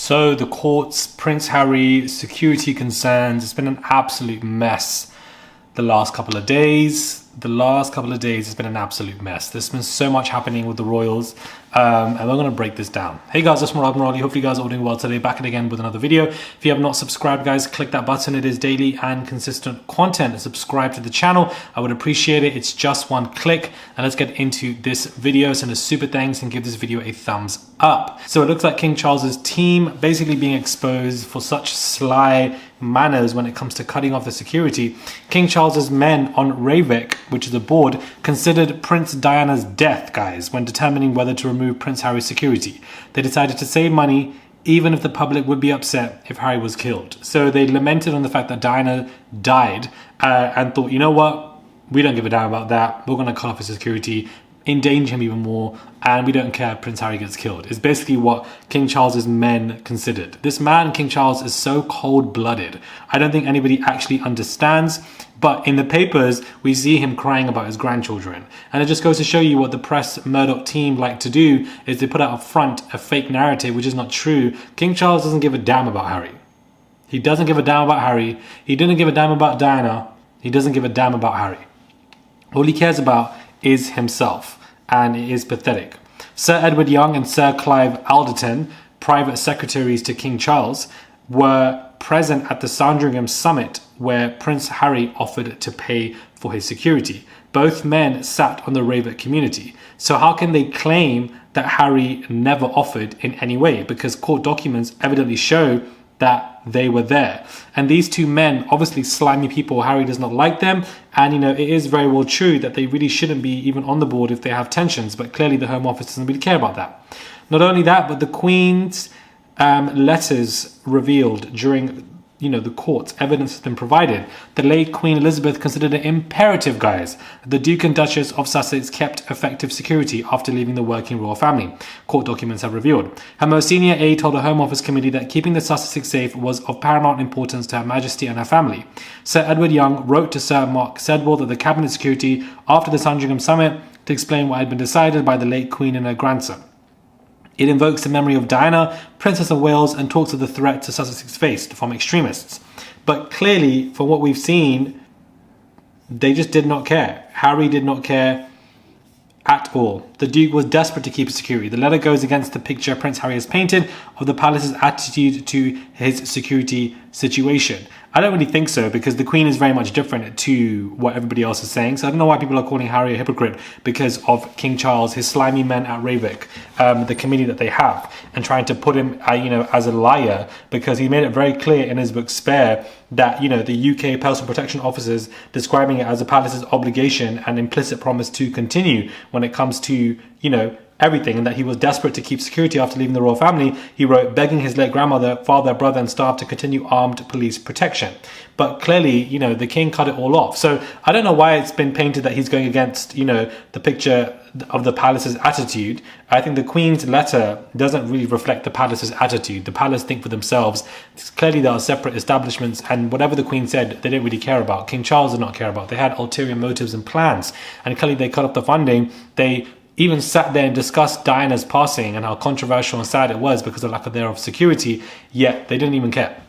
So the courts, Prince Harry, security concerns, it's been an absolute mess the last couple of days. Has been an absolute mess. There's been so much happening with the royals, and we're going to break this down. Hey guys, it's Morali. Hopefully you guys are all doing well today. Back again with another video. If you have not subscribed, guys, click that button. It is daily and consistent content. Subscribe to the channel. I would appreciate it. It's just one click. And let's get into this video. Send a super thanks and give this video a thumbs up. So it looks like King Charles's team basically being exposed for such sly manners when it comes to cutting off the security. King Charles's men on Ravik, which is a board, considered Prince Diana's death, guys, when determining whether to remove Prince Harry's security. They decided to save money even if the public would be upset if Harry was killed. So they lamented on the fact that Diana died and thought, you know what, we don't give a damn about that. We're going to cut off his security, endanger him even more, and we don't care if Prince Harry gets killed. It's basically what King Charles's men considered. This man, King Charles, is so cold-blooded. I don't think anybody actually understands, but in the papers, we see him crying about his grandchildren. And it just goes to show you what the press Murdoch team like to do, is they put out front a fake narrative, which is not true. King Charles doesn't give a damn about Harry. He doesn't give a damn about Harry. He didn't give a damn about Diana. He doesn't give a damn about Harry. All he cares about is himself, and it is pathetic. Sir Edward Young and Sir Clive Alderton, private secretaries to King Charles, were present at the Sandringham summit where Prince Harry offered to pay for his security. Both men sat on the Ravik community. So how can they claim that Harry never offered in any way? Because court documents evidently show that they were there. And these two men, obviously slimy people, Harry does not like them. And, you know, it is very well true that they really shouldn't be even on the board if they have tensions. But clearly the Home Office doesn't really care about that. Not only that, but the Queen's letters revealed during, the courts, evidence has been provided. The late Queen Elizabeth considered it imperative, guys, that the Duke and Duchess of Sussex kept effective security after leaving the working royal family. Court documents have revealed. Her most senior aide told the Home Office committee that keeping the Sussexes safe was of paramount importance to Her Majesty and her family. Sir Edward Young wrote to Sir Mark Sedwell that the cabinet security after the Sandringham summit to explain what had been decided by the late Queen and her grandson. It invokes the memory of Diana, Princess of Wales, and talks of the threat to Sussex faced from extremists. But clearly, from what we've seen, they just did not care. Harry did not care at all. The Duke was desperate to keep his security. The letter goes against the picture Prince Harry has painted of the palace's attitude to his security situation. I don't really think so, because the Queen is very much different to what everybody else is saying. So I don't know why people are calling Harry a hypocrite because of King Charles, his slimy men at Ravik, the committee that they have, and trying to put him, as a liar, because he made it very clear in his book Spare that, the UK personal protection officers describing it as the palace's obligation and implicit promise to continue when it comes to, everything, and that he was desperate to keep security after leaving the royal family. He wrote, begging his late grandmother, father, brother and staff to continue armed police protection. But clearly, the king cut it all off. So I don't know why it's been painted that he's going against, the picture of the palace's attitude. I think the Queen's letter doesn't really reflect the palace's attitude. The palace think for themselves. Clearly there are separate establishments, and whatever the Queen said, they didn't really care about. King Charles did not care about. They had ulterior motives and plans, and clearly they cut off the funding. They even sat there and discussed Diana's passing and how controversial and sad it was because of lack of security, yet they didn't even care.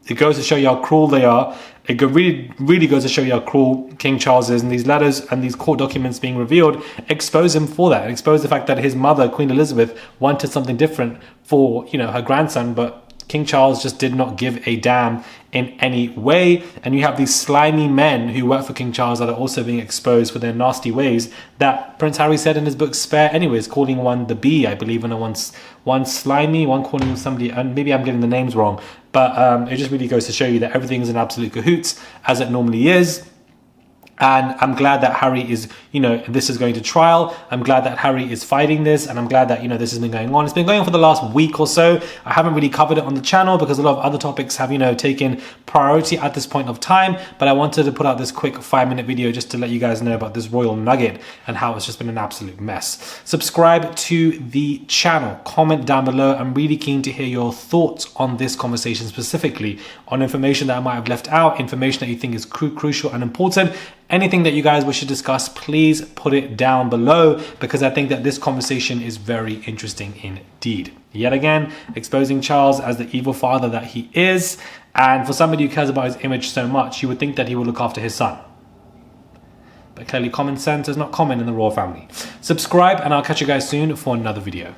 It goes to show you how cruel they are. It really, really goes to show you how cruel King Charles is, and these letters and these court documents being revealed expose him for that, and expose the fact that his mother, Queen Elizabeth, wanted something different for, her grandson, but King Charles just did not give a damn in any way. And you have these slimy men who work for King Charles that are also being exposed for their nasty ways that Prince Harry said in his book Spare anyways, calling one the bee, I believe, and one slimy, one calling somebody, and maybe I'm getting the names wrong, but it just really goes to show you that everything is in absolute cahoots, as it normally is. And I'm glad that Harry is, this is going to trial. I'm glad that Harry is fighting this, and I'm glad that, this has been going on. It's been going on for the last week or so. I haven't really covered it on the channel because a lot of other topics have, taken priority at this point of time. But I wanted to put out this quick 5-minute video just to let you guys know about this royal nugget and how it's just been an absolute mess. Subscribe to the channel, comment down below. I'm really keen to hear your thoughts on this conversation, specifically on information that I might have left out, information that you think is crucial and important. Anything that you guys wish to discuss, please put it down below, because I think that this conversation is very interesting indeed. Yet again, exposing Charles as the evil father that he is. And for somebody who cares about his image so much, you would think that he would look after his son. But clearly common sense is not common in the royal family. Subscribe and I'll catch you guys soon for another video.